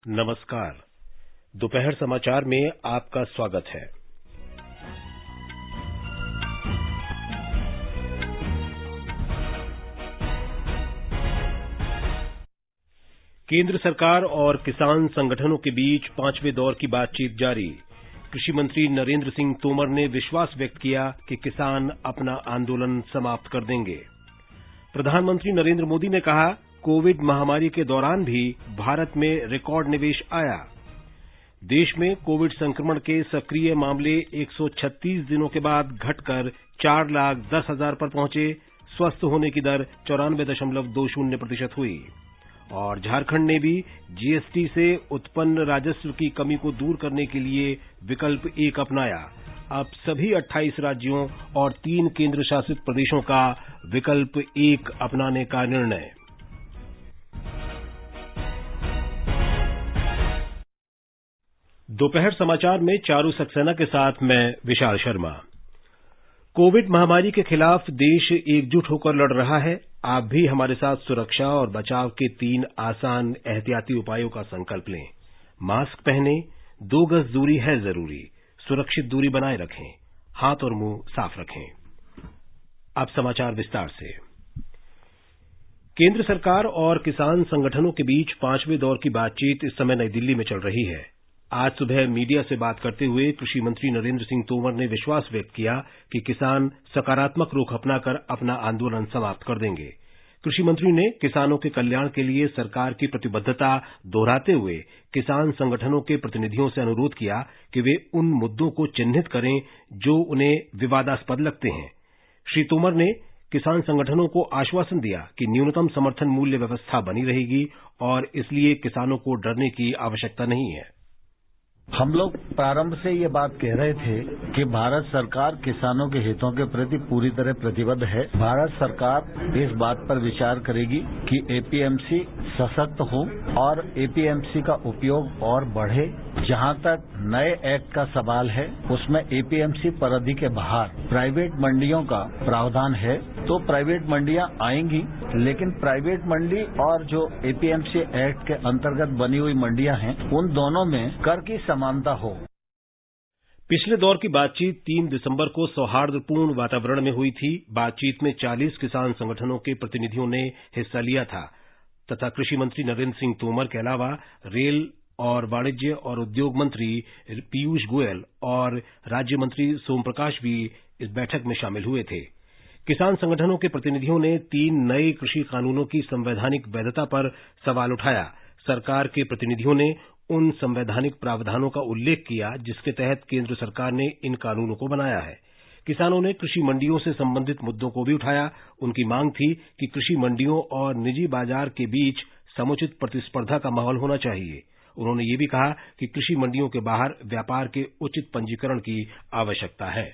नमस्कार। दोपहर समाचार में आपका स्वागत है। केंद्र सरकार और किसान संगठनों के बीच 5वें दौर की बातचीत जारी। कृषि मंत्री नरेंद्र सिंह तोमर ने विश्वास व्यक्त किया कि किसान अपना आंदोलन समाप्त कर देंगे। प्रधानमंत्री नरेंद्र मोदी ने कहा, कोविड महामारी के दौरान भी भारत में रिकॉर्ड निवेश आया। देश में कोविड संक्रमण के सक्रिय मामले 136 दिनों के बाद घटकर 4,10,000 पर पहुंचे। स्वस्थ होने की दर 94.20% हुई। और झारखंड ने भी जीएसटी से उत्पन्न राजस्व की कमी को दूर करने के लिए विकल्प 1 अपनाया। अब सभी 28 राज्यों और 3 केंद्र शासित प्रदेशों का विकल्प 1 अपनाने का निर्णय। दोपहर समाचार में चारू सक्सेना के साथ मैं विशाल शर्मा। कोविड महामारी के खिलाफ देश एकजुट होकर लड़ रहा है। आप भी हमारे साथ सुरक्षा और बचाव के 3 आसान एहतियाती उपायों का संकल्प लें। मास्क पहनें, 2 गज दूरी है जरूरी, सुरक्षित दूरी बनाए रखें, हाथ और मुंह साफ रखें। अब समाचार विस्तार से। केंद्र सरकार और किसान संगठनों के बीच 5वें दौर की बातचीत इस समय नई दिल्ली में चल रही है। आज सुबह मीडिया से बात करते हुए कृषि मंत्री नरेंद्र सिंह तोमर ने विश्वास व्यक्त किया कि किसान सकारात्मक रुख अपनाकर अपना आंदोलन समाप्त कर देंगे। कृषि मंत्री ने किसानों के कल्याण के लिए सरकार की प्रतिबद्धता दोहराते हुए किसान संगठनों के प्रतिनिधियों से अनुरोध किया कि वे उन मुद्दों को चिन्हित करें जो उन्हें विवादास्पद लगते हैं। श्री तोमर ने किसान संगठनों को आश्वासन दिया कि न्यूनतम समर्थन मूल्य व्यवस्था बनी रहेगी और इसलिए किसानों को डरने की आवश्यकता नहीं है। हम लोग प्रारंभ से ये बात कह रहे थे कि भारत सरकार किसानों के हितों के प्रति पूरी तरह प्रतिबद्ध है। भारत सरकार इस बात पर विचार करेगी कि एपीएमसी सशक्त हो और एपीएमसी का उपयोग और बढ़े। जहां तक नए एक्ट का सवाल है, उसमें एपीएमसी परिधि के बाहर प्राइवेट मंडियों का प्रावधान है, तो प्राइवेट मंडियां आएंगी, लेकिन प्राइवेट मंडी और जो एपीएमसी एक्ट के अंतर्गत बनी हुई मंडियां हैं, उन दोनों में कर की समानता हो। पिछले दौर की बातचीत 3 दिसंबर को सौहार्दपूर्ण वातावरण में हुई थी। बातचीत में 40 किसान संगठनों के प्रतिनिधियों ने हिस्सा लिया था तथा कृषि मंत्री नरेंद्र सिंह तोमर के अलावा रेल और वाणिज्य और उद्योग मंत्री पीयूष गोयल और राज्य मंत्री सोम प्रकाश भी इस बैठक में शामिल हुए थे। किसान संगठनों के प्रतिनिधियों ने 3 नए कृषि कानूनों की संवैधानिक वैधता पर सवाल उठाया। सरकार के प्रतिनिधियों ने उन संवैधानिक प्रावधानों का उल्लेख किया जिसके तहत केंद्र सरकार ने इन कानूनों को बनाया है। किसानों ने कृषि मंडियों से संबंधित मुद्दों को भी उठाया। उनकी मांग थी कि कृषि मंडियों और निजी बाजार के बीच समुचित प्रतिस्पर्धा का माहौल होना चाहिए। उन्होंने ये भी कहा कि कृषि मंडियों के बाहर व्यापार के उचित पंजीकरण की आवश्यकता है।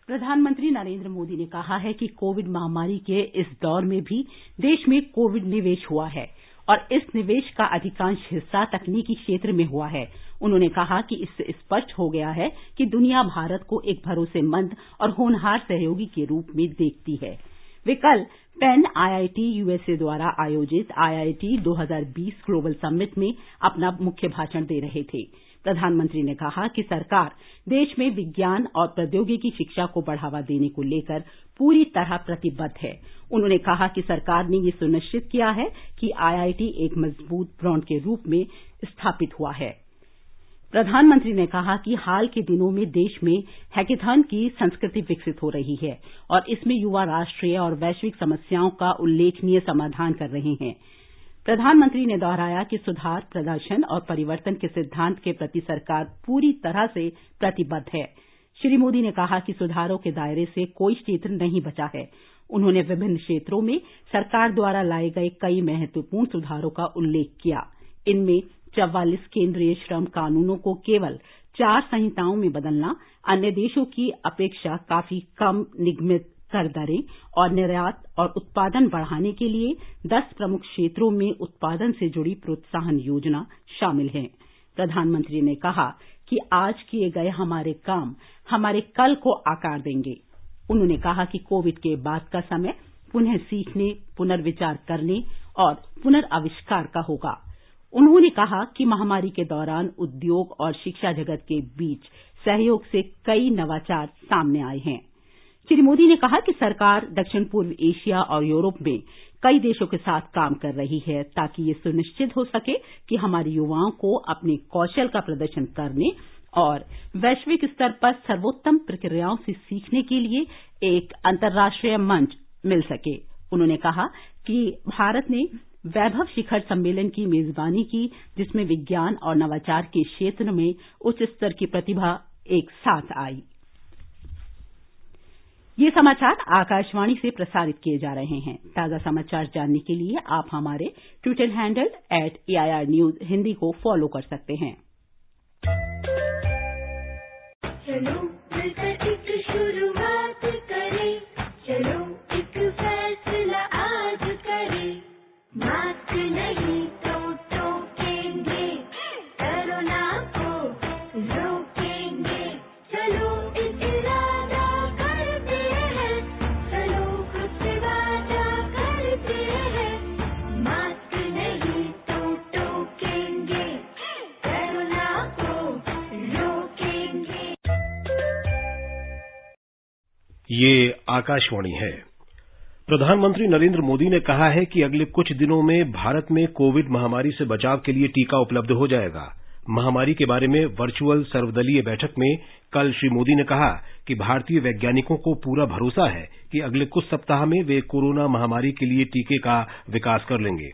प्रधानमंत्री नरेंद्र मोदी ने कहा है कि कोविड महामारी के इस दौर में भी देश में कोविड निवेश हुआ है और इस निवेश का अधिकांश हिस्सा तकनीकी क्षेत्र में हुआ है। उन्होंने कहा कि इससे स्पष्ट हो गया है कि दुनिया भारत को एक भरोसेमंद और होनहार सहयोगी के रूप में देखती है। वे कल पेन आईआईटी यूएसए द्वारा आयोजित आईआईटी 2020 ग्लोबल समिट में अपना मुख्य भाषण दे रहे थे। प्रधानमंत्री ने कहा कि सरकार देश में विज्ञान और प्रौद्योगिकी शिक्षा को बढ़ावा देने को लेकर पूरी तरह प्रतिबद्ध है। उन्होंने कहा कि सरकार ने ये सुनिश्चित किया है कि आईआईटी एक मजबूत ब्रांड के रूप में स्थापित हुआ है। प्रधानमंत्री ने कहा कि हाल के दिनों में देश में हैकेथॉन की संस्कृति विकसित हो रही है और इसमें युवा राष्ट्रीय और वैश्विक समस्याओं का उल्लेखनीय समाधान कर रहे हैं। प्रधानमंत्री ने दोहराया कि सुधार, प्रदर्शन और परिवर्तन के सिद्धांत के प्रति सरकार पूरी तरह से प्रतिबद्ध है। श्री मोदी ने कहा कि सुधारों के दायरे से कोई क्षेत्र नहीं बचा है। उन्होंने विभिन्न क्षेत्रों में सरकार द्वारा लाए गए कई महत्वपूर्ण सुधारों का उल्लेख किया। इनमें 44 केंद्रीय श्रम कानूनों को केवल 4 संहिताओं में बदलना, अन्य देशों की अपेक्षा काफी कम निगमित कर दरें और निर्यात और उत्पादन बढ़ाने के लिए 10 प्रमुख क्षेत्रों में उत्पादन से जुड़ी प्रोत्साहन योजना शामिल है। प्रधानमंत्री ने कहा कि आज किए गए हमारे काम हमारे कल को आकार देंगे। उन्होंने कहा कि कोविड के बाद का समय पुनः सीखने, पुनर्विचार करने और पुनर्आविष्कार का होगा। उन्होंने कहा कि महामारी के दौरान उद्योग और शिक्षा जगत के बीच सहयोग से कई नवाचार सामने आए हैं। श्री मोदी ने कहा कि सरकार दक्षिण पूर्व एशिया और यूरोप में कई देशों के साथ काम कर रही है ताकि ये सुनिश्चित हो सके कि हमारे युवाओं को अपने कौशल का प्रदर्शन करने और वैश्विक स्तर पर सर्वोत्तम प्रक्रियाओं से सीखने के लिए एक अंतर्राष्ट्रीय मंच मिल सके। उन्होंने कहा कि भारत ने वैभव शिखर सम्मेलन की मेजबानी की, जिसमें विज्ञान और नवाचार के क्षेत्र में उच्च स्तर की प्रतिभा एक साथ आई। ये समाचार आकाशवाणी से प्रसारित किए जा रहे हैं। ताजा समाचार जानने के लिए आप हमारे Twitter handle @AIR News Hindi को फॉलो कर सकते हैं। चलो मिलकर एक शुरुआत करें, चलो एक फैसला आज करें, मास्क नहीं तो टोकेंगे, कोरोना को रोकेंगे, चलो एक इरादा करते हैं, चलो खुद से वादा करते हैं, मास्क नहीं तो टोकेंगे, कोरोना को रोकेंगे। ये आकाशवाणी है। प्रधानमंत्री नरेंद्र मोदी ने कहा है कि अगले कुछ दिनों में भारत में कोविड महामारी से बचाव के लिए टीका उपलब्ध हो जाएगा। महामारी के बारे में वर्चुअल सर्वदलीय बैठक में कल श्री मोदी ने कहा कि भारतीय वैज्ञानिकों को पूरा भरोसा है कि अगले कुछ सप्ताह में वे कोरोना महामारी के लिए टीके का विकास कर लेंगे।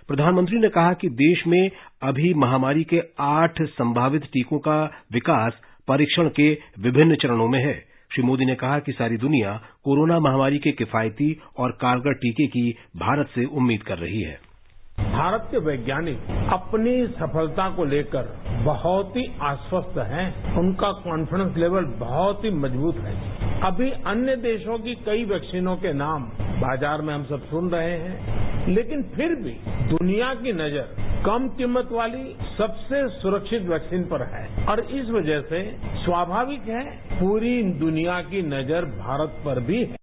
प्रधानमंत्री ने कहा कि देश में अभी महामारी के 8 संभावित टीकों का विकास परीक्षण के विभिन्न चरणों में है। श्री मोदी ने कहा कि सारी दुनिया कोरोना महामारी के किफायती और कारगर टीके की भारत से उम्मीद कर रही है। भारत के वैज्ञानिक अपनी सफलता को लेकर बहुत ही आश्वस्त हैं। उनका कॉन्फिडेंस लेवल बहुत ही मजबूत है। अभी अन्य देशों की कई वैक्सीनों के नाम बाजार में हम सब सुन रहे हैं, लेकिन फिर भी दुनिया की नजर कम कीमत वाली सबसे सुरक्षित वैक्सीन पर है और इस वजह से स्वाभाविक है पूरी दुनिया की नजर भारत पर भी है।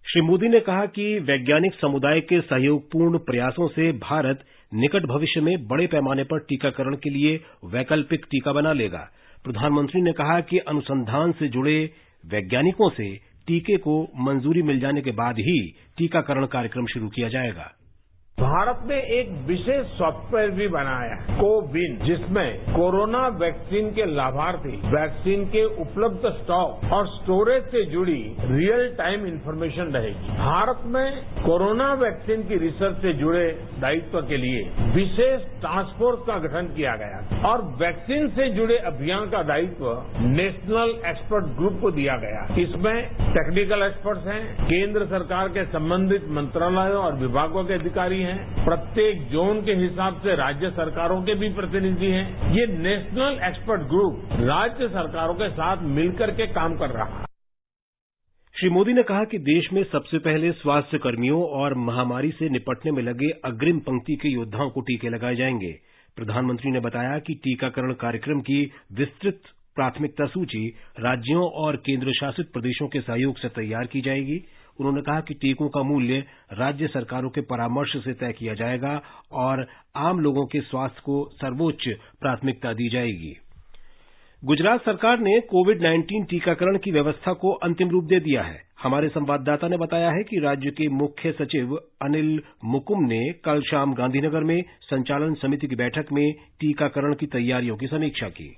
श्री मोदी ने कहा कि वैज्ञानिक समुदाय के सहयोगपूर्ण प्रयासों से भारत निकट भविष्य में बड़े पैमाने पर टीकाकरण के लिए वैकल्पिक टीका बना लेगा। प्रधानमंत्री ने कहा कि अनुसंधान से जुड़े वैज्ञानिकों से टीके को मंजूरी मिल जाने के बाद ही टीकाकरण कार्यक्रम शुरू किया जाएगा। भारत ने एक विशेष सॉफ्टवेयर भी बनाया है, कोविन, जिसमें कोरोना वैक्सीन के लाभार्थी वैक्सीन के उपलब्ध स्टॉक और स्टोरेज से जुड़ी रियल टाइम इंफॉर्मेशन रहेगी। भारत में कोरोना वैक्सीन की रिसर्च से जुड़े दायित्व के लिए विशेष टास्क फोर्स का गठन किया गया और वैक्सीन से जुड़े अभियान का दायित्व नेशनल एक्सपर्ट ग्रुप को दिया गया। इसमें टेक्निकल एक्सपर्ट्स हैं, केंद्र सरकार के संबंधित मंत्रालयों और विभागों के अधिकारी हैं, प्रत्येक जोन के हिसाब से राज्य सरकारों के भी प्रतिनिधि हैं। ये नेशनल एक्सपर्ट ग्रुप राज्य सरकारों के साथ मिलकर के काम कर रहा है। श्री मोदी ने कहा कि देश में सबसे पहले स्वास्थ्य कर्मियों और महामारी से निपटने में लगे अग्रिम पंक्ति के योद्धाओं को टीके लगाए जाएंगे। प्रधानमंत्री ने बताया कि टीकाकरण कार्यक्रम की विस्तृत प्राथमिकता सूची राज्यों और केंद्र शासित प्रदेशों के सहयोग से तैयार की जाएगी। उन्होंने कहा कि टीकों का मूल्य राज्य सरकारों के परामर्श से तय किया जाएगा और आम लोगों के स्वास्थ्य को सर्वोच्च प्राथमिकता दी जाएगी। गुजरात सरकार ने कोविड-19 टीकाकरण की व्यवस्था को अंतिम रूप दे दिया है। हमारे संवाददाता ने बताया है कि राज्य के मुख्य सचिव अनिल मुकुम ने कल शाम गांधीनगर में संचालन समिति की बैठक में टीकाकरण की तैयारियों की समीक्षा की।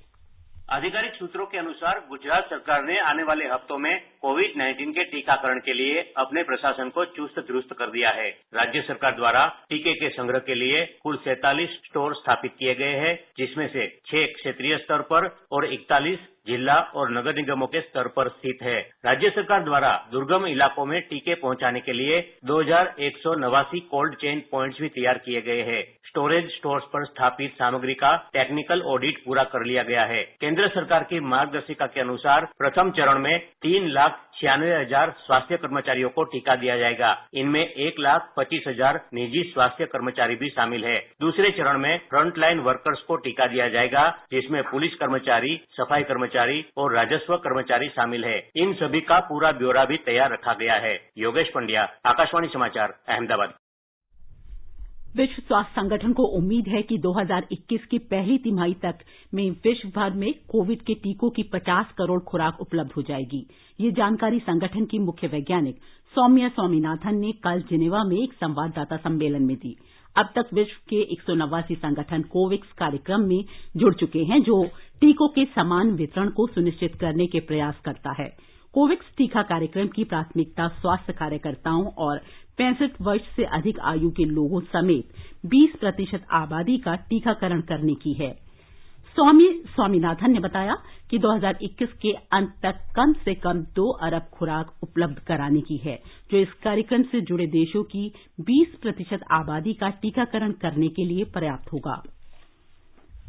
आधिकारिक सूत्रों के अनुसार गुजरात सरकार ने आने वाले हफ्तों में कोविड-19 के टीकाकरण के लिए अपने प्रशासन को चुस्त दुरुस्त कर दिया है। राज्य सरकार द्वारा टीके के संग्रह के लिए कुल 47 स्टोर स्थापित किए गए हैं, जिसमें से 6 क्षेत्रीय स्तर पर और 41 जिला और नगर निगमों के स्तर पर स्थित है। राज्य सरकार द्वारा दुर्गम इलाकों में टीके पहुंचाने के लिए 2189 कोल्ड चेन प्वाइंट्स भी तैयार किए गए हैं। स्टोरेज स्टोर्स पर स्थापित सामग्री का टेक्निकल ऑडिट पूरा कर लिया गया है। केंद्र सरकार की मार्गदर्शिका के अनुसार प्रथम चरण में 3,96,000 स्वास्थ्य कर्मचारियों को टीका दिया जाएगा। इनमें 1,25,000 निजी स्वास्थ्य कर्मचारी भी शामिल है। दूसरे चरण में फ्रंटलाइन वर्कर्स को टीका दिया जाएगा, जिसमें पुलिस कर्मचारी, सफाई कर्मचारी और राजस्व कर्मचारी शामिल है। इन सभी का पूरा ब्यौरा भी तैयार रखा गया है। योगेश पंड्या, आकाशवाणी समाचार, अहमदाबाद। विश्व स्वास्थ्य संगठन को उम्मीद है कि 2021 की पहली तिमाही तक में विश्व भर में कोविड के टीकों की 50 करोड़ खुराक उपलब्ध हो जाएगी। ये जानकारी संगठन की मुख्य वैज्ञानिक सौम्या स्वामीनाथन ने कल जिनेवा में एक संवाददाता सम्मेलन में दी। अब तक विश्व के 189 संगठन कोवैक्स कार्यक्रम में जुड़ चुके हैं, जो टीकों के समान वितरण को सुनिश्चित करने के प्रयास करता है। कोवैक्स टीका कार्यक्रम की प्राथमिकता स्वास्थ्य कार्यकर्ताओं और 65 वर्ष से अधिक आयु के लोगों समेत 20% आबादी का टीकाकरण करने की है। स्वामीनाथन ने बताया कि 2021 के अंत तक कम से कम 2 अरब खुराक उपलब्ध कराने की है, जो इस कार्यक्रम से जुड़े देशों की 20% आबादी का टीकाकरण करने के लिए पर्याप्त होगा।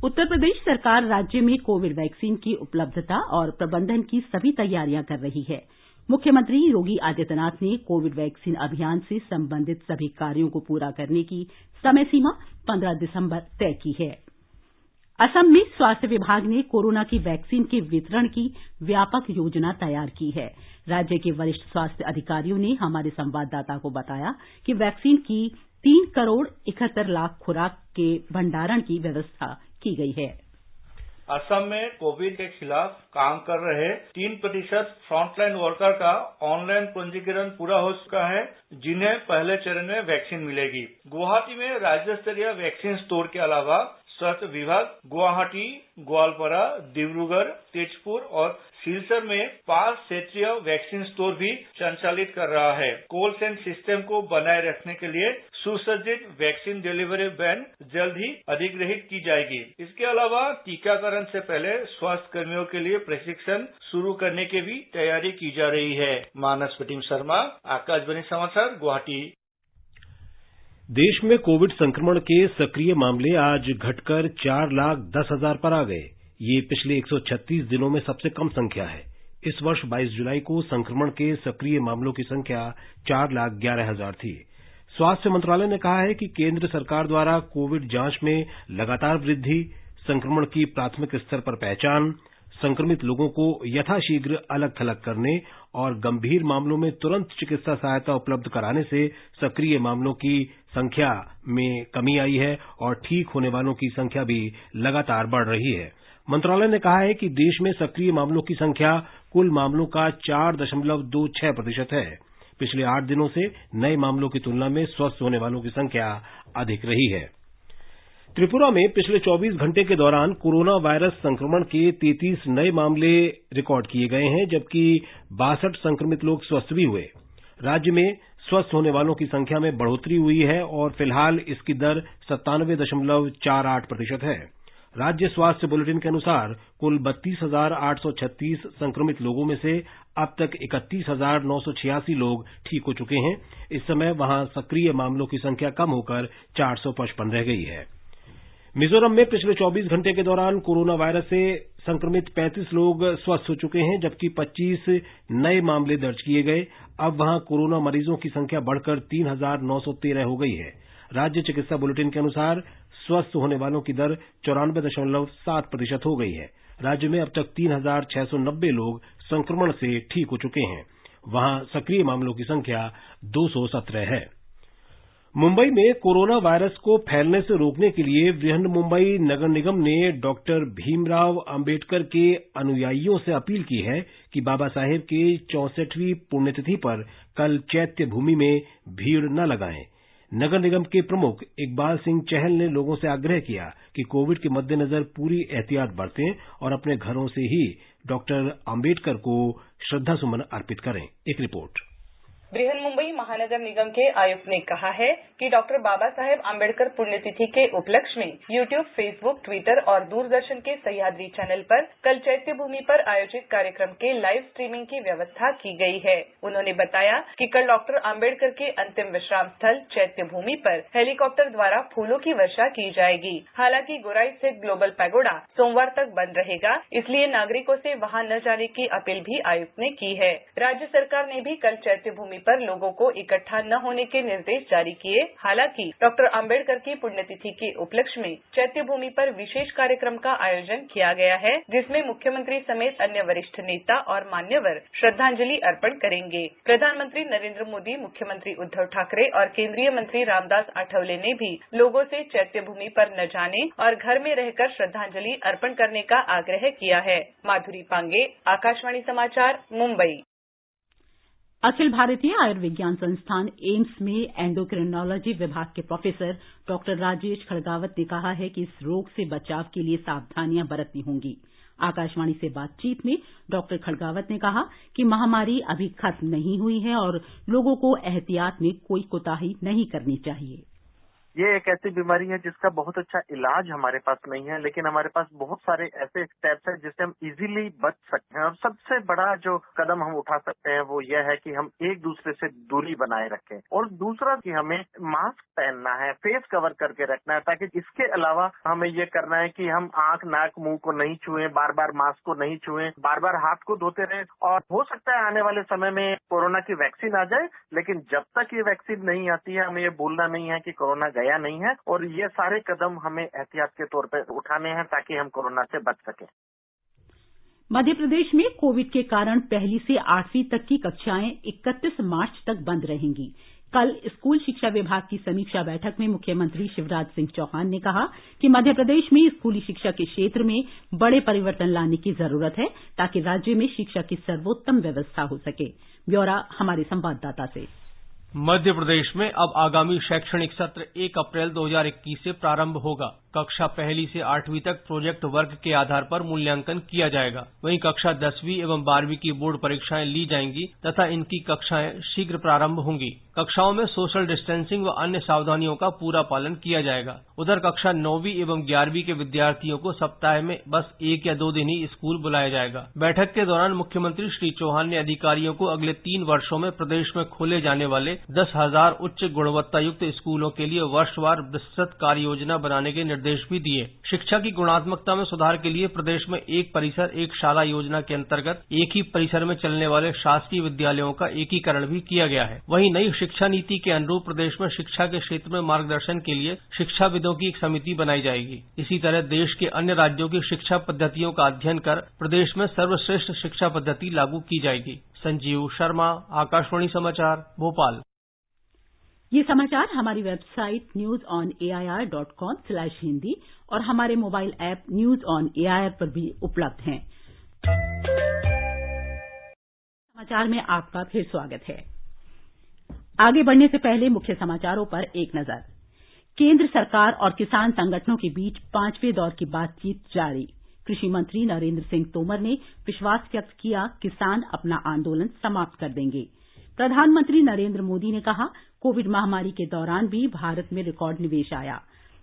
उत्तर प्रदेश सरकार राज्य में कोविड वैक्सीन की उपलब्धता और प्रबंधन की सभी तैयारियां कर रही है। मुख्यमंत्री योगी आदित्यनाथ ने कोविड वैक्सीन अभियान से संबंधित सभी कार्यों को पूरा करने की समय सीमा 15 दिसंबर तय की है। असम में स्वास्थ्य विभाग ने कोरोना की वैक्सीन के वितरण की व्यापक योजना तैयार की है। राज्य के वरिष्ठ स्वास्थ्य अधिकारियों ने हमारे संवाददाता को बताया कि वैक्सीन की 3 करोड़ 71 लाख खुराक के भंडारण की व्यवस्था की गई है। असम में कोविड के खिलाफ काम कर रहे 3% फ्रंटलाइन वर्कर का ऑनलाइन पंजीकरण पूरा हो चुका है, जिन्हें पहले चरण में वैक्सीन मिलेगी। गुवाहाटी में राज्य स्तरीय वैक्सीन स्टोर के अलावा स्वास्थ्य विभाग गुवाहाटी, ग्वालपारा, डिब्रूगढ़, तेजपुर और सिलचर में 5 क्षेत्रीय वैक्सीन स्टोर भी संचालित कर रहा है। कोल्ड चेन सिस्टम को बनाए रखने के लिए सुसज्जित वैक्सीन डिलीवरी वैन जल्द ही अधिग्रहित की जाएगी। इसके अलावा टीकाकरण से पहले स्वास्थ्य कर्मियों के लिए प्रशिक्षण शुरू करने की भी तैयारी की जा रही है। मानस प्रतिम शर्मा, आकाशवाणी समाचार, गुवाहाटी। देश में कोविड संक्रमण के सक्रिय मामले आज घटकर 4,10,000 पर आ गए। ये पिछले 136 दिनों में सबसे कम संख्या है। इस वर्ष 22 जुलाई को संक्रमण के सक्रिय मामलों की संख्या 4,11,000 थी। स्वास्थ्य मंत्रालय ने कहा है कि केंद्र सरकार द्वारा कोविड जांच में लगातार वृद्धि, संक्रमण की प्राथमिक स्तर पर पहचान, संक्रमित लोगों को यथाशीघ्र अलग थलग करने और गंभीर मामलों में तुरंत चिकित्सा सहायता उपलब्ध कराने से सक्रिय मामलों की संख्या में कमी आई है और ठीक होने वालों की संख्या भी लगातार बढ़ रही है। मंत्रालय ने कहा है कि देश में सक्रिय मामलों की संख्या कुल मामलों का 4.26% है। पिछले 8 दिनों से नए मामलों की तुलना में स्वस्थ होने वालों की संख्या अधिक रही है। त्रिपुरा में पिछले 24 घंटे के दौरान कोरोना वायरस संक्रमण के 33 नए मामले रिकॉर्ड किए गए हैं, जबकि 62 संक्रमित लोग स्वस्थ भी हुए। राज्य में स्वस्थ होने वालों की संख्या में बढ़ोतरी हुई है और फिलहाल इसकी दर 97.48% है। राज्य स्वास्थ्य बुलेटिन के अनुसार कुल 32,836 संक्रमित लोगों में से अब तक 31,986 लोग ठीक हो चुके हैं। इस समय वहां सक्रिय मामलों की संख्या कम होकर 455 रह गई है। मिजोरम में पिछले 24 घंटे के दौरान कोरोना वायरस से संक्रमित 35 लोग स्वस्थ हो चुके हैं, जबकि 25 नए मामले दर्ज किए गए। अब वहां कोरोना मरीजों की संख्या बढ़कर 3,913 हो गई है। राज्य चिकित्सा बुलेटिन के अनुसार स्वस्थ होने वालों की दर 94.7% हो गई है। राज्य में अब तक 3,690 लोग संक्रमण से ठीक हो चुके हैं। वहां सक्रिय मामलों की संख्या 217 है। मुंबई में कोरोना वायरस को फैलने से रोकने के लिए बृहन्मुंबई नगर निगम ने डॉक्टर भीमराव अंबेडकर के अनुयायियों से अपील की है कि बाबा साहेब के 64वीं पुण्यतिथि पर कल चैत्य भूमि में भीड़ न लगाएं। नगर निगम के प्रमुख इकबाल सिंह चहल ने लोगों से आग्रह किया कि कोविड के मद्देनजर पूरी एहतियात बरतें और अपने घरों से ही डॉक्टर अंबेडकर को श्रद्धासुमन अर्पित करें। एक रिपोर्ट। बृहन्मुंबई महानगर निगम के आयुक्त ने कहा है कि डॉक्टर बाबा साहेब आम्बेडकर पुण्यतिथि के उपलक्ष्य में यूट्यूब, फेसबुक, ट्विटर और दूरदर्शन के सह्याद्री चैनल पर कल चैत्य भूमि पर आयोजित कार्यक्रम के लाइव स्ट्रीमिंग की व्यवस्था की गई है। उन्होंने बताया कि कल डॉक्टर आम्बेडकर के अंतिम विश्राम स्थल चैत्य भूमि पर हेलीकॉप्टर द्वारा फूलों की वर्षा की जाएगी। हालांकि गोराई स्थित ग्लोबल पैगोडा सोमवार तक बंद रहेगा, इसलिए नागरिकों से वहां न जाने की अपील भी आयुक्त ने की है। राज्य सरकार ने भी कल चैत्य भूमि पर लोगों को इकट्ठा न होने के निर्देश जारी किए। हालांकि डॉक्टर आम्बेडकर की पुण्यतिथि के उपलक्ष्य में चैत्य भूमि पर विशेष कार्यक्रम का आयोजन किया गया है, जिसमें मुख्यमंत्री समेत अन्य वरिष्ठ नेता और मान्यवर श्रद्धांजलि अर्पण करेंगे। प्रधानमंत्री नरेंद्र मोदी, मुख्यमंत्री उद्धव ठाकरे और केंद्रीय मंत्री रामदास आठवले ने भी लोगों से चैत्य भूमि पर न जाने और घर में रहकर श्रद्धांजलि अर्पण करने का आग्रह किया है। माधुरी पांगे, आकाशवाणी समाचार, मुंबई। अखिल भारतीय आयुर्विज्ञान संस्थान एम्स में एंडोक्रिनोलॉजी विभाग के प्रोफेसर डॉक्टर राजेश खड़गावत ने कहा है कि इस रोग से बचाव के लिए सावधानियां बरतनी होंगी। आकाशवाणी से बातचीत में डॉक्टर खड़गावत ने कहा कि महामारी अभी खत्म नहीं हुई है और लोगों को एहतियात में कोई कोताही नहीं करनी चाहिए। ये एक ऐसी बीमारी है जिसका बहुत अच्छा इलाज हमारे पास नहीं है, लेकिन हमारे पास बहुत सारे ऐसे स्टेप्स हैं जिससे हम इजीली बच सकते हैं। और सबसे बड़ा जो कदम हम उठा सकते हैं वो यह है कि हम एक दूसरे से दूरी बनाए रखें, और दूसरा कि हमें मास्क पहनना है, फेस कवर करके रखना है, ताकि इसके अलावा हमें ये करना है कि हम आंख, नाक, मुंह को नहीं छुएं, बार बार मास्क को नहीं छुएं, बार बार हाथ को धोते रहें। और हो सकता है आने वाले समय में कोरोना की वैक्सीन आ जाए, लेकिन जब तक ये वैक्सीन नहीं आती है हमें ये भूलना नहीं है कि कोरोना गया नहीं है, और ये सारे कदम हमें एहतियात के तौर पर उठाने हैं ताकि हम कोरोना से बच सकें। मध्य प्रदेश में कोविड के कारण 1ली से 8वीं तक की कक्षाएं 31 मार्च तक बंद रहेंगी। कल स्कूल शिक्षा विभाग की समीक्षा बैठक में मुख्यमंत्री शिवराज सिंह चौहान ने कहा कि मध्य प्रदेश में स्कूली शिक्षा के क्षेत्र में बड़े परिवर्तन लाने की जरूरत है ताकि राज्य में शिक्षा की सर्वोत्तम व्यवस्था हो सके। ब्यौरा हमारे संवाददाता से। मध्य प्रदेश में अब आगामी शैक्षणिक सत्र 1 अप्रैल 2021 से प्रारंभ होगा। कक्षा 1 से 8वीं तक प्रोजेक्ट वर्क के आधार पर मूल्यांकन किया जाएगा। वहीं कक्षा 10वीं एवं 12वीं की बोर्ड परीक्षाएं ली जाएंगी तथा इनकी कक्षाएं शीघ्र प्रारंभ होंगी। कक्षाओं में सोशल डिस्टेंसिंग व अन्य सावधानियों का पूरा पालन किया जाएगा। उधर कक्षा 9वीं एवं 11वीं के विद्यार्थियों को सप्ताह में बस 1 या 2 दिन ही स्कूल बुलाया जाएगा। बैठक के दौरान मुख्यमंत्री श्री चौहान ने अधिकारियों को अगले 3 वर्षों में प्रदेश में खोले जाने वाले 10,000 उच्च गुणवत्ता युक्त स्कूलों के लिए वर्षवार विस्तृत कार्य योजना बनाने के निर्देश भी दिए। शिक्षा की गुणात्मकता में सुधार के लिए प्रदेश में एक परिसर एक शाला योजना के अंतर्गत एक ही परिसर में चलने वाले शासकीय विद्यालयों का एकीकरण भी किया गया है। वहीं नई शिक्षा नीति के अनुरूप प्रदेश में शिक्षा के क्षेत्र में मार्गदर्शन के लिए शिक्षाविदों की एक समिति बनाई जाएगी। इसी तरह देश के अन्य राज्यों की शिक्षा पद्धतियों का अध्ययन कर प्रदेश में सर्वश्रेष्ठ शिक्षा पद्धति लागू की जाएगी। संजीव शर्मा, आकाशवाणी समाचार, भोपाल। ये समाचार हमारी वेबसाइट newsonair.com/hindi और हमारे mobile app news on AIR पर भी उपलब्ध हैं। समाचार में आपका फिर स्वागत है। आगे बढ़ने से पहले मुख्य समाचारों पर एक नजर। केंद्र सरकार और किसान संगठनों के बीच 5वें दौर की बातचीत जारी। कृषि मंत्री नरेंद्र सिंह तोमर ने विश्वास व्यक्त किया, किसान अपना आंदोलन समाप्त कर देंगे। प्रधानमंत्री नरेंद्र मोदी ने कहा, कोविड महामारी के दौरान भी भारत में रिकॉर्ड निवेश आया।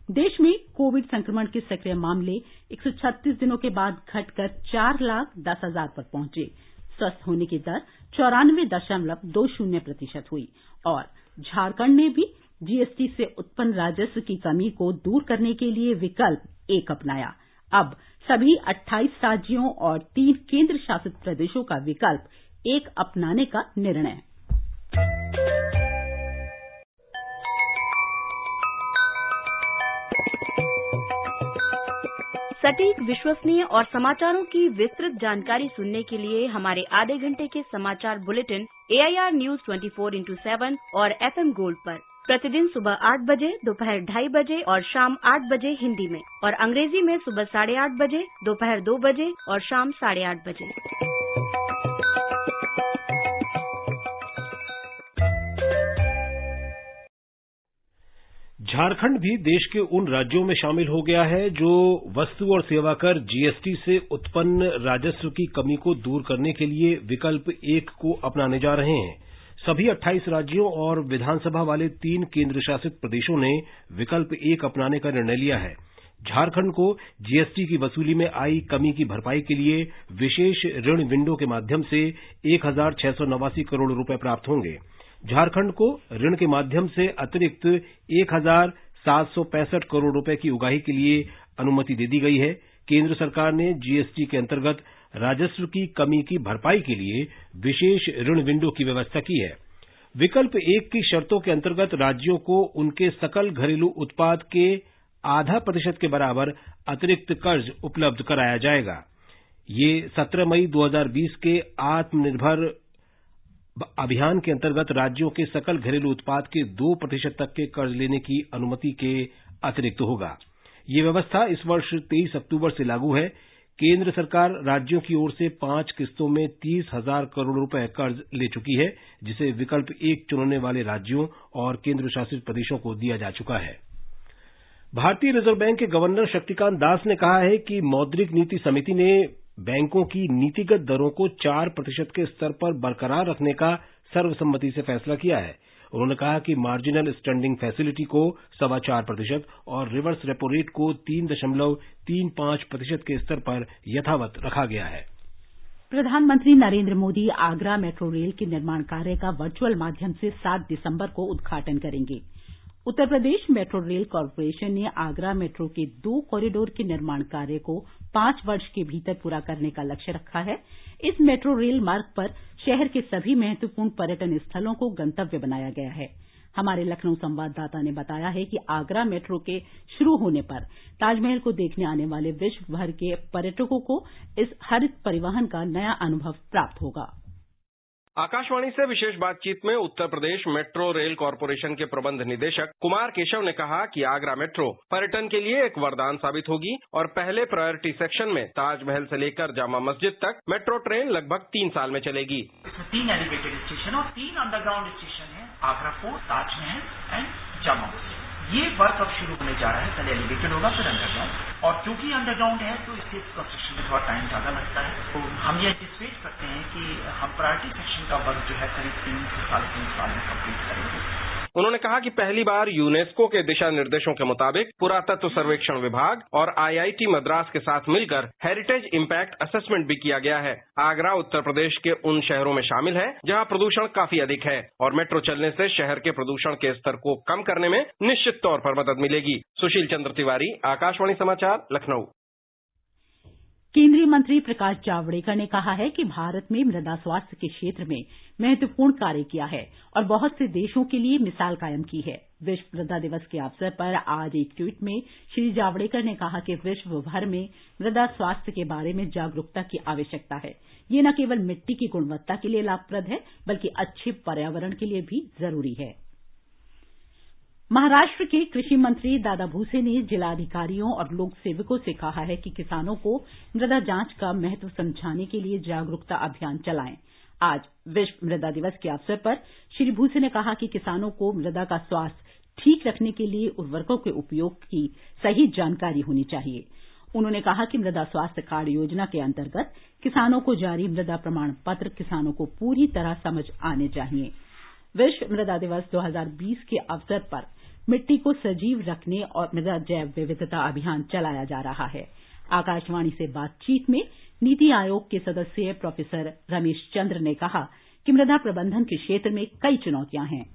देश में कोविड संक्रमण के सक्रिय मामले 136 दिनों के बाद घटकर 4,10,000 पर पहुंचे। स्वस्थ होने की दर 94.20% हुई। और झारखंड ने भी जीएसटी से उत्पन्न राजस्व की कमी को दूर करने के लिए विकल्प 1 अपनाया। अब सभी 28 राज्यों और 3 केंद्र शासित प्रदेशों का विकल्प 1 अपनाने का निर्णय। सटीक, विश्वसनीय और समाचारों की विस्तृत जानकारी सुनने के लिए हमारे आधे घंटे के समाचार बुलेटिन AIR News 24x7 और FM गोल्ड पर प्रतिदिन सुबह 8 बजे, दोपहर 2:30 बजे और शाम 8 बजे हिंदी में, और अंग्रेजी में सुबह 8:30 बजे, दोपहर 2 बजे और शाम 8:30 बजे। झारखंड भी देश के उन राज्यों में शामिल हो गया है जो वस्तु और सेवा कर जीएसटी से उत्पन्न राजस्व की कमी को दूर करने के लिए विकल्प 1 को अपनाने जा रहे हैं। सभी 28 राज्यों और विधानसभा वाले 3 केंद्र शासित प्रदेशों ने विकल्प 1 अपनाने का निर्णय लिया है। झारखंड को जीएसटी की वसूली में आई कमी की भरपाई के लिए विशेष ऋण विंडो के माध्यम से 1,689 करोड़ रुपए प्राप्त होंगे। झारखंड को ऋण के माध्यम से अतिरिक्त 1,765 करोड़ रुपए की उगाही के लिए अनुमति दे दी गई है। केंद्र सरकार ने जीएसटी के अंतर्गत राजस्व की कमी की भरपाई के लिए विशेष ऋण विंडो की व्यवस्था की है। विकल्प 1 की शर्तों के अंतर्गत राज्यों को उनके सकल घरेलू उत्पाद के 0.5% के बराबर अतिरिक्त कर्ज उपलब्ध कराया जाएगा। ये 17 मई 2020 के आत्मनिर्भर अभियान के अंतर्गत राज्यों के सकल घरेलू उत्पाद के 2% तक के कर्ज लेने की अनुमति के अतिरिक्त होगा। ये व्यवस्था इस वर्ष 23 अक्टूबर से लागू है। केंद्र सरकार राज्यों की ओर से 5 किस्तों में 30,000 करोड़ रुपए कर्ज ले चुकी है, जिसे विकल्प 1 चुनने वाले राज्यों और केंद्र शासित प्रदेशों को दिया जा चुका है। भारतीय रिजर्व बैंक के गवर्नर शक्तिकांत दास ने कहा है कि मौद्रिक नीति समिति ने बैंकों की नीतिगत दरों को 4% के स्तर पर बरकरार रखने का सर्वसम्मति से फैसला किया है। उन्होंने कहा कि मार्जिनल स्टैंडिंग फैसिलिटी को 4.25% और रिवर्स रेपो रेट को 3.35% के स्तर पर यथावत रखा गया है। प्रधानमंत्री नरेंद्र मोदी आगरा मेट्रो रेल के निर्माण कार्य का वर्चुअल माध्यम से 7 दिसंबर को उद्घाटन करेंगे। Uttar Pradesh metro rail corporation ने आगरा मेट्रो के 2 कॉरिडोर के निर्माण कार्य को 5 वर्ष के भीतर पूरा करने का लक्ष्य रखा है। इस मेट्रो रेल मार्ग पर शहर के सभी महत्वपूर्ण पर्यटन स्थलों को गंतव्य बनाया गया है। हमारे लखनऊ संवाददाता ने बताया है कि आगरा मेट्रो के शुरू होने पर ताजमहल को देखने आने वाले विश्व भर के पर्यटकों को इस हरित परिवहन का नया अनुभव प्राप्त होगा। आकाशवाणी से विशेष बातचीत में Uttar Pradesh metro rail corporation के प्रबंध निदेशक कुमार केशव ने कहा कि आगरा मेट्रो पर्यटन के लिए एक वरदान साबित होगी और पहले प्रायोरिटी सेक्शन में ताजमहल से लेकर जामा मस्जिद तक मेट्रो ट्रेन लगभग 3 साल में चलेगी। इसमें 3 एलिवेटेड स्टेशन और 3 अंडरग्राउंड स्टेशन है, आगरा फोर्ट, ताजमहल एंड जामा मस्जिद। ये वर्क अब शुरू होने जा रहा है, पहले एलिवेटेड होगा फिर अंडरग्राउंड, और क्योंकि अंडरग्राउंड है तो इसके कंस्ट्रक्शन में थोड़ा टाइम ज्यादा लगता है। तो हम ये एंटिसिपेट करते हैं कि हम प्रायोरिटी सेक्शन का वर्क जो है करीब 3 से 3.5 साल में कंप्लीट करेंगे। उन्होंने कहा कि पहली बार यूनेस्को के दिशा निर्देशों के मुताबिक पुरातत्व सर्वेक्षण विभाग और आईआईटी मद्रास के साथ मिलकर हेरिटेज इम्पैक्ट असेसमेंट भी किया गया है। आगरा उत्तर प्रदेश के उन शहरों में शामिल है जहां प्रदूषण काफी अधिक है और मेट्रो चलने से शहर के प्रदूषण के स्तर को कम करने में निश्चित तौर पर मदद मिलेगी। सुशील चंद्र तिवारी, आकाशवाणी समाचार, लखनऊ। केंद्रीय मंत्री प्रकाश जावड़ेकर ने कहा है कि भारत में मृदा स्वास्थ्य के क्षेत्र में महत्वपूर्ण कार्य किया है और बहुत से देशों के लिए मिसाल कायम की है। विश्व मृदा दिवस के अवसर पर आज एक ट्वीट में श्री जावड़ेकर ने कहा कि विश्व भर में मृदा स्वास्थ्य के बारे में जागरूकता की आवश्यकता है। ये न केवल मिट्टी की गुणवत्ता के लिए लाभप्रद है बल्कि अच्छे पर्यावरण के लिए भी जरूरी है। महाराष्ट्र के कृषि मंत्री दादा भूसे ने जिलाधिकारियों और लोक सेवकों से कहा है कि किसानों को मृदा जांच का महत्व समझाने के लिए जागरूकता अभियान चलाएं। आज विश्व मृदा दिवस के अवसर पर श्री भूसे ने कहा कि किसानों को मृदा का स्वास्थ्य ठीक रखने के लिए उर्वरकों के उपयोग की सही जानकारी होनी चाहिए। उन्होंने कहा कि मृदा स्वास्थ्य कार्ड योजना के अंतर्गत किसानों को जारी मृदा प्रमाण पत्र किसानों को पूरी तरह समझ आने चाहिए। विश्व मृदा दिवस 2020 के अवसर पर मिट्टी को सजीव रखने और मृदा जैव विविधता अभियान चलाया जा रहा है। आकाशवाणी से बातचीत में नीति आयोग के सदस्य प्रोफेसर रमेश चंद्र ने कहा कि मृदा प्रबंधन के क्षेत्र में कई चुनौतियां हैं।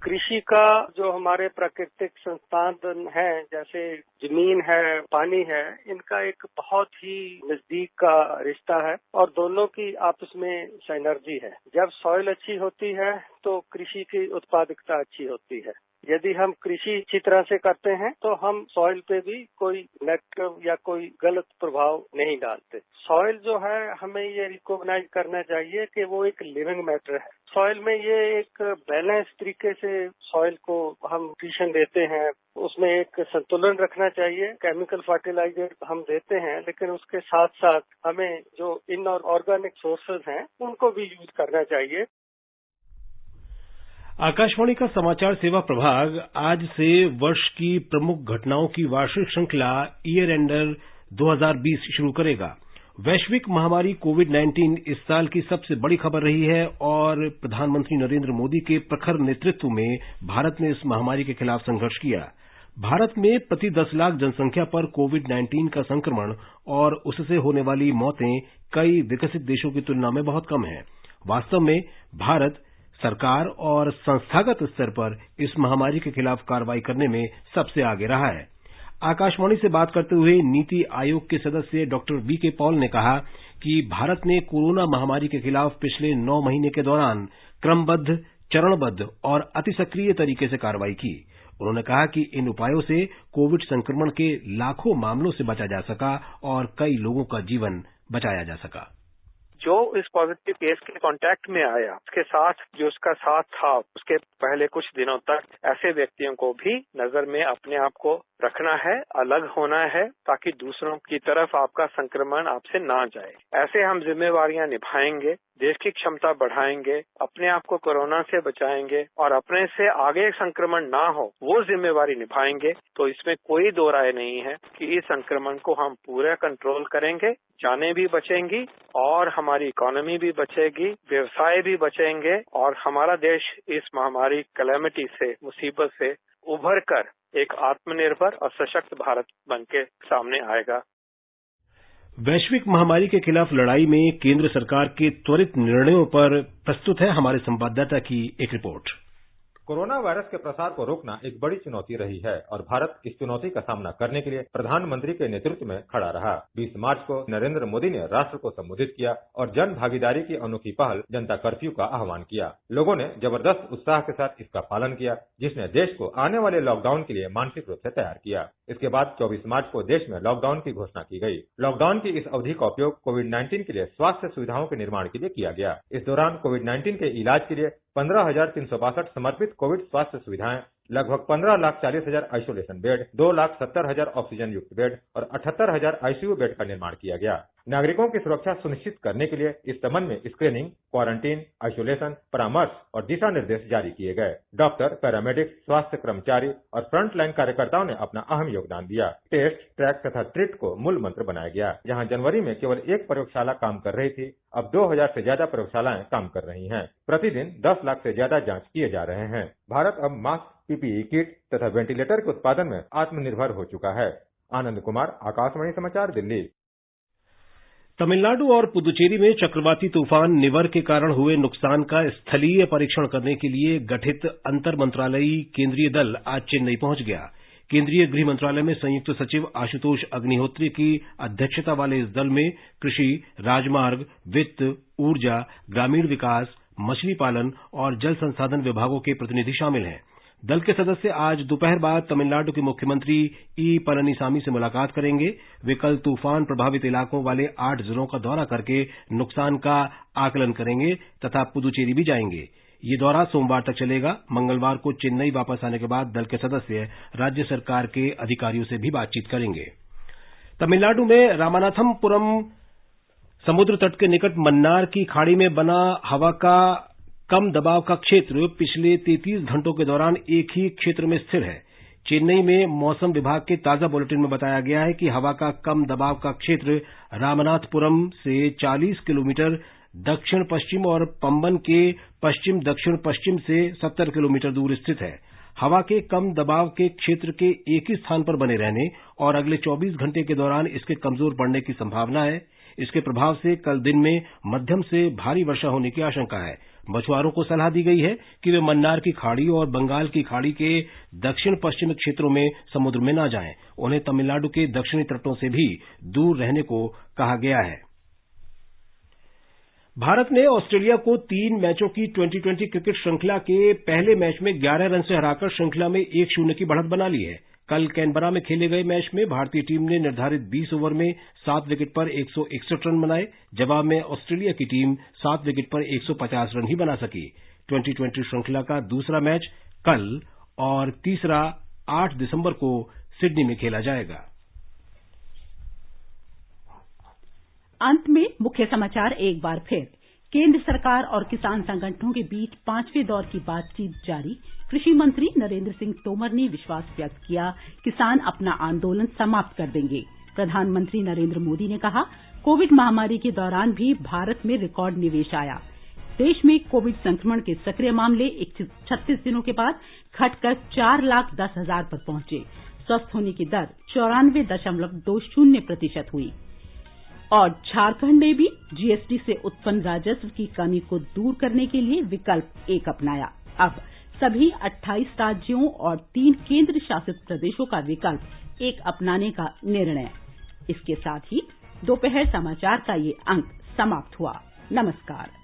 कृषि का जो हमारे प्राकृतिक संसाधन है, जैसे जमीन है, पानी है, इनका एक बहुत ही नजदीक का रिश्ता है और दोनों की आपस में सिनर्जी है। जब सॉइल अच्छी होती है तो कृषि की उत्पादकता अच्छी होती है। यदि हम कृषि अच्छी तरह से करते हैं तो हम सॉइल पे भी कोई नेगेटिव या कोई गलत प्रभाव नहीं डालते। सॉइल जो है हमें ये रिकॉग्नाइज करना चाहिए कि वो एक लिविंग मैटर है। सॉइल में ये एक बैलेंस तरीके से सॉइल को हम न्यूट्रिशन देते हैं, उसमें एक संतुलन रखना चाहिए। केमिकल फर्टिलाइजर हम देते हैं लेकिन उसके साथ साथ हमें जो इनऑर्गेनिक सोर्सेज हैं उनको भी यूज करना चाहिए। आकाशवाणी का समाचार सेवा प्रभाग आज से वर्ष की प्रमुख घटनाओं की वार्षिक श्रृंखला ईयर एंडर 2020 शुरू करेगा। वैश्विक महामारी कोविड-19 इस साल की सबसे बड़ी खबर रही है और प्रधानमंत्री नरेंद्र मोदी के प्रखर नेतृत्व में भारत ने इस महामारी के खिलाफ संघर्ष किया। भारत में प्रति 10 लाख जनसंख्या पर कोविड-19 का संक्रमण और उससे होने वाली मौतें कई विकसित देशों की तुलना में बहुत कम है। वास्तव में भारत सरकार और संस्थागत स्तर पर इस महामारी के खिलाफ कार्रवाई करने में सबसे आगे रहा है। आकाशवाणी से बात करते हुए नीति आयोग के सदस्य डॉक्टर वीके पॉल ने कहा कि भारत ने कोरोना महामारी के खिलाफ पिछले 9 महीने के दौरान क्रमबद्ध चरणबद्ध और अतिसक्रिय तरीके से कार्रवाई की। उन्होंने कहा कि इन उपायों से कोविड संक्रमण के लाखों मामलों से बचा जा सका और कई लोगों का जीवन बचाया जा सका। जो इस पॉजिटिव केस के कांटेक्ट में आया, उसके साथ जो उसका साथ था, उसके पहले कुछ दिनों तक ऐसे व्यक्तियों को भी नजर में अपने आप को रखना है, अलग होना है, ताकि दूसरों की तरफ आपका संक्रमण आपसे ना जाए। ऐसे हम जिम्मेवारियां निभाएंगे, देश की क्षमता बढ़ाएंगे, अपने आप को कोरोना से बचाएंगे और अपने से आगे संक्रमण ना हो वो जिम्मेवारी निभाएंगे, तो इसमें कोई दो राय नहीं है कि इस संक्रमण को हम पूरा कंट्रोल करेंगे, जानें भी बचेंगी और हमारी इकोनॉमी भी बचेगी, व्यवसाय भी बचेंगे और हमारा देश इस महामारी कैलेमिटी से, मुसीबत से उभर कर एक आत्मनिर्भर और सशक्त भारत बनके सामने आएगा। वैश्विक महामारी के खिलाफ लड़ाई में केंद्र सरकार के त्वरित निर्णयों पर प्रस्तुत है हमारे संवाददाता की एक रिपोर्ट। कोरोना वायरस के प्रसार को रोकना एक बड़ी चुनौती रही है और भारत इस चुनौती का सामना करने के लिए प्रधानमंत्री के नेतृत्व में खड़ा रहा। 20 मार्च को नरेंद्र मोदी ने राष्ट्र को संबोधित किया और जन भागीदारी की अनोखी पहल जनता कर्फ्यू का आह्वान किया। लोगों ने जबरदस्त उत्साह के साथ इसका पालन किया, जिसने देश को आने वाले लॉकडाउन के लिए मानसिक रूप से तैयार किया। इसके बाद 24 मार्च को देश में लॉकडाउन की घोषणा की गई। लॉकडाउन की इस अवधि का उपयोग कोविड-19 के लिए स्वास्थ्य सुविधाओं के निर्माण के लिए किया गया। इस दौरान कोविड-19 के इलाज के लिए 15,362 समर्पित कोविड स्वास्थ्य सुविधाएं, लगभग 15,40,000 आइसोलेशन बेड, 2,70,000 ऑक्सीजन युक्त बेड और 78,000 आईसीयू बेड का निर्माण किया गया। नागरिकों की सुरक्षा सुनिश्चित करने के लिए इस संबंध में स्क्रीनिंग, क्वारंटीन, आइसोलेशन, परामर्श और दिशा निर्देश जारी किए गए। डॉक्टर, पैरामेडिक्स, स्वास्थ्य कर्मचारी और फ्रंट लाइन कार्यकर्ताओं ने अपना अहम योगदान दिया। टेस्ट, ट्रैक तथा ट्रीट को मूल मंत्र बनाया गया। जहां जनवरी में केवल एक प्रयोगशाला काम कर रही थी, अब 2,000 से ज्यादा प्रयोगशालाएं काम कर रही हैं। प्रतिदिन 10 लाख से ज्यादा जांच किए जा रहे हैं। भारत अब मास्क, पीपीई किट तथा वेंटिलेटर के उत्पादन में आत्मनिर्भर हो चुका है। आनंद कुमार, आकाशवाणी समाचार, दिल्ली। तमिलनाडु और पुदुचेरी में चक्रवाती तूफान निवर के कारण हुए नुकसान का स्थलीय परीक्षण करने के लिए गठित अंतर मंत्रालयी केंद्रीय दल आज चेन्नई पहुंच गया। केंद्रीय गृह मंत्रालय में संयुक्त सचिव आशुतोष अग्निहोत्री की अध्यक्षता वाले इस दल में कृषि, राजमार्ग, वित्त, ऊर्जा, ग्रामीण विकास, मछली पालन और जल संसाधन विभागों के प्रतिनिधि शामिल हैं। दल के सदस्य आज दोपहर बाद तमिलनाडु के मुख्यमंत्री ई पलनीसामी से मुलाकात करेंगे। वे कल तूफान प्रभावित इलाकों वाले 8 जिलों का दौरा करके नुकसान का आकलन करेंगे तथा पुदुचेरी भी जाएंगे। ये दौरा सोमवार तक चलेगा। मंगलवार को चेन्नई वापस आने के बाद दल के सदस्य राज्य सरकार के अधिकारियों से भी बातचीत करेंगे। तमिलनाडु में रामानाथपुरम समुद्र तट के निकट मन्नार की खाड़ी में बना हवा का कम दबाव का क्षेत्र पिछले 33 घंटों के दौरान एक ही क्षेत्र में स्थिर है। चेन्नई में मौसम विभाग के ताजा बुलेटिन में बताया गया है कि हवा का कम दबाव का क्षेत्र रामनाथपुरम से 40 किलोमीटर दक्षिण पश्चिम और पंबन के पश्चिम दक्षिण पश्चिम से 70 किलोमीटर दूर स्थित है। हवा के कम दबाव के क्षेत्र के एक ही स्थान पर बने रहने और अगले 24 घंटे के दौरान इसके कमजोर पड़ने की संभावना है। इसके प्रभाव से कल दिन में मध्यम से भारी वर्षा होने की आशंका है। मछुआरों को सलाह दी गई है कि वे मन्नार की खाड़ी और बंगाल की खाड़ी के दक्षिण पश्चिमी क्षेत्रों में समुद्र में न जाएं। उन्हें तमिलनाडु के दक्षिणी तटों से भी दूर रहने को कहा गया है। भारत ने ऑस्ट्रेलिया को 3 मैचों की 2020 क्रिकेट श्रृंखला के पहले मैच में 11 रन से हराकर श्रृंखला में 1-0 की बढ़त बना ली है। कल कैनबरा में खेले गए मैच में भारतीय टीम ने निर्धारित 20 ओवर में 7 विकेट पर 161 रन बनाए। जवाब में ऑस्ट्रेलिया की टीम 7 विकेट पर 150 रन ही बना सकी। 2020 श्रृंखला का दूसरा मैच कल और तीसरा 8 दिसंबर को सिडनी में खेला जाएगा। अंत में मुख्य समाचार एक बार फिर। केंद्र सरकार और किसान संगठनों के बीच 5वें दौर की बातचीत जारी। कृषि मंत्री नरेंद्र सिंह तोमर ने विश्वास व्यक्त किया, किसान अपना आंदोलन समाप्त कर देंगे। प्रधानमंत्री नरेंद्र मोदी ने कहा, कोविड महामारी के दौरान भी भारत में रिकॉर्ड निवेश आया। देश में कोविड संक्रमण के सक्रिय मामले 36 दिनों के बाद घटकर 4,10,000 पर पहुंचे। स्वस्थ होने की दर 94.20% हुई। और झारखंड ने भी जीएसटी से उत्पन्न राजस्व की कमी को दूर करने के लिए विकल्प 1 अपनाया। अब सभी 28 राज्यों और 3 केंद्र शासित प्रदेशों का विकल्प 1 अपनाने का निर्णय। इसके साथ ही दोपहर समाचार का ये अंक समाप्त हुआ। नमस्कार।